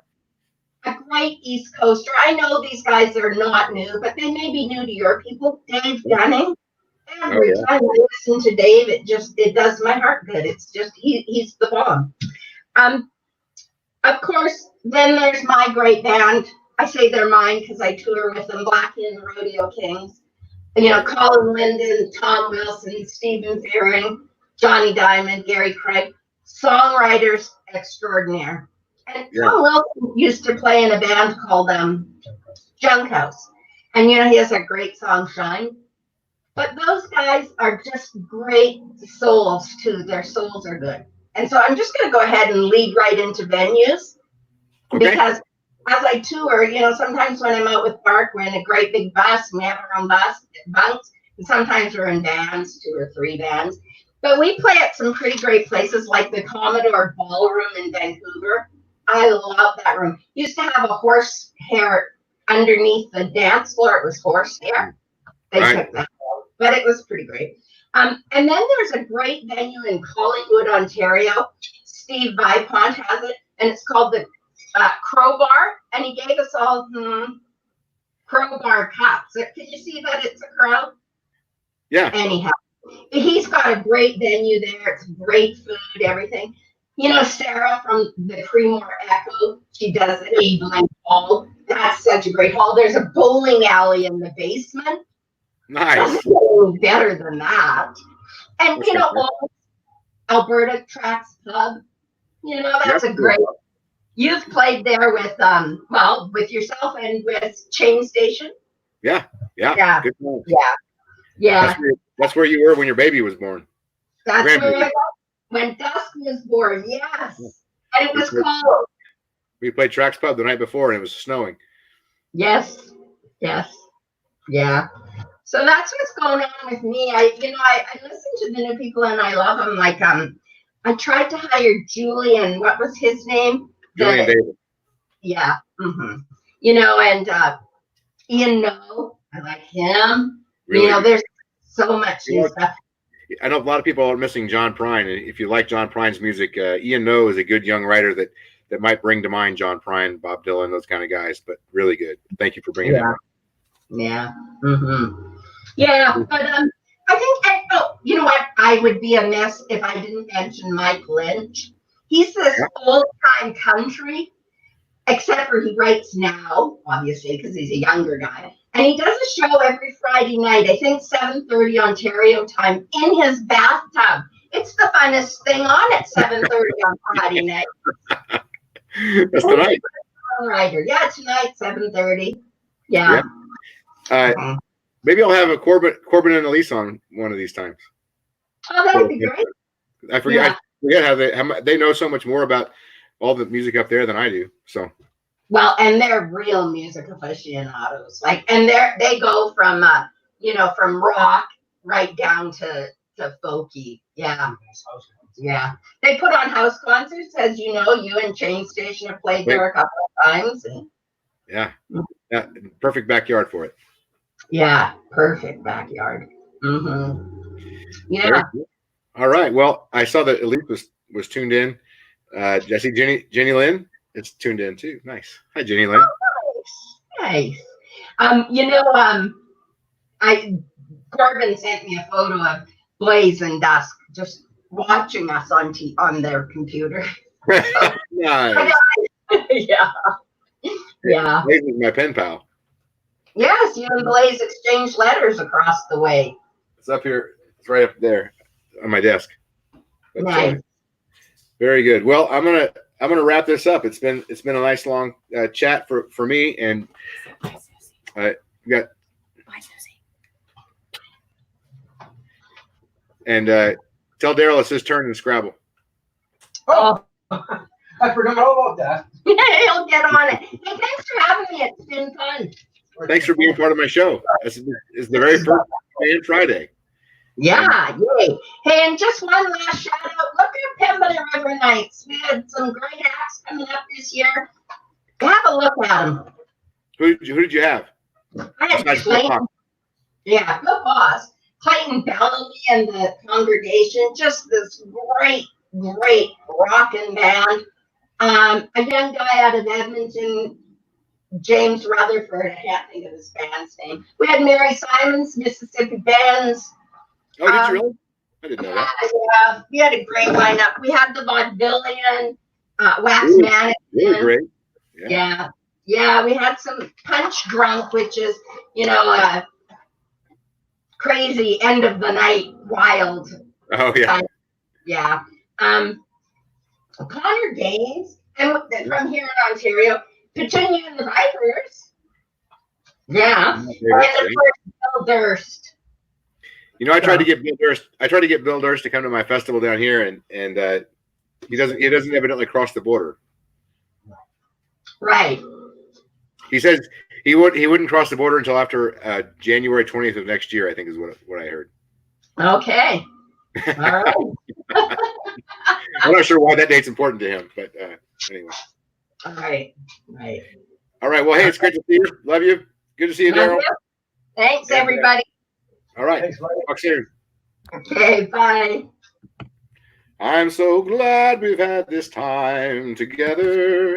A great East Coaster. I know these guys are not new, but they may be new to your people. Dave Dunning. Every time I listen to Dave, it does my heart good. It's just he's the bomb. Of course, then there's my great band. I say they're mine because I tour with them. Blackie and the Rodeo Kings. Colin Linden, Tom Wilson, Stephen Fearing, Johnny Diamond, Gary Craig, songwriters extraordinaire. And Tom Wilson used to play in a band called Junk House, and he has a great song, Shine. But those guys are just great souls too. Their souls are good. And so I'm just going to go ahead and lead right into venues. Okay. Because as I tour, sometimes when I'm out with Mark, we're in a great big bus and we have our own bunks. And sometimes we're in bands, 2 or 3 bands. But we play at some pretty great places like the Commodore Ballroom in Vancouver. I love that room. Used to have a horse hair underneath the dance floor. It was horse hair. They took that. But it was pretty great. And then there's a great venue in Collingwood, Ontario. Steve Vipont has it, and it's called the Crowbar, and he gave us all Crowbar cups. Can you see that it's a crow? Yeah. Anyhow, he's got a great venue there. It's great food, everything. Sarah from the Creemore Echo, she does an evening hall. That's such a great hall. There's a bowling alley in the basement. Nice. Better than that. And Alberta Tracks Pub. That's a great. You've played there with with yourself and with Chain Station. Yeah. Good point. Yeah. That's where you were when your baby was born. That's where I was when Dusk was born. Yes, and it was cold. We played Tracks Pub the night before, and it was snowing. Yes. Yes. Yeah. So that's what's going on with me. I listen to the new people and I love them. Like, I tried to hire Julian. What was his name? Julian David. Yeah. Mm-hmm. And Ian No, I like him. Really there's so much new stuff. I know a lot of people are missing John Prine. And if you like John Prine's music, Ian No is a good young writer that might bring to mind John Prine, Bob Dylan, those kind of guys, but really good. Thank you for bringing that up. Yeah. Mm-hmm. Yeah. But I think, you know what? I would be amiss if I didn't mention Mike Lynch. He's this old-time country, except for he writes now, obviously, because he's a younger guy. And he does a show every Friday night, I think 7:30 Ontario time, in his bathtub. It's the funnest thing on at 7:30 on Friday night. That's tonight. Writer. Yeah, tonight, 7:30. Yeah. Maybe I'll have a Corbin and Elise on one of these times. Oh, that'd be great. I forget how they know so much more about all the music up there than I do. So. Well, and they're real music aficionados. And they go from from rock right down to folky. Yeah. Yeah. They put on house concerts, as you know. You and Chain Station have played there a couple of times. Yeah. Perfect backyard for it. Yeah, perfect backyard. Mm-hmm. Yeah. All right. Well, I saw that Elite was tuned in. I see Jenny Lynn. It's tuned in too. Nice. Hi, Jenny Lynn. Oh, nice. Corbin sent me a photo of Blaze and Dusk just watching us on their computer. Nice. Yeah. Yeah. Blaze is my pen pal. Yes, you and Blaze exchanged letters across the way. It's up here. It's right up there on my desk. But, nice. Very good. Well, I'm gonna wrap this up. It's been a nice long chat for me, and we got. Bye, Suzy. And tell Daryl it's his turn in Scrabble. Oh, I forgot all about that. He'll get on it. Hey, thanks for having me. It's been fun. Thanks for being part of my show. This is the very first Friday. Yeah, yay. Hey, and just one last shout out. Look at Pembina River Nights. We had some great acts coming up this year. Have a look at them. Who did you have? I had Clayton. Yeah, good boss. Clayton Bellamy and the congregation. Just this great rockin' band. A young guy out of Edmonton, James Rutherford. I can't think of his band's name. We had Mary Simons, Mississippi Bands. Oh, did you really? I didn't know that. Yeah, we had a great lineup. We had the Vaudevillian, Wax Mannequin. Really great. Yeah. We had some Punch Drunk, which is, crazy end of the night, wild. Oh yeah. Yeah. Connor Gaines, and from here in Ontario, Petunia and the Vipers. Yeah. And of course, Bill Durst. I tried to get Bill Durst. I tried to get Bill Durst to come to my festival down here, and he doesn't evidently cross the border. Right. He says he wouldn't cross the border until after January 20th of next year. I think is what I heard. Okay. All right. I'm not sure why that date's important to him, but anyway. All right. All right. Well, hey, it's great to see you. Love you. Good to see you, Daryl. Thanks, everybody. All right. Thanks, talk soon. Okay, bye. I'm so glad we've had this time together.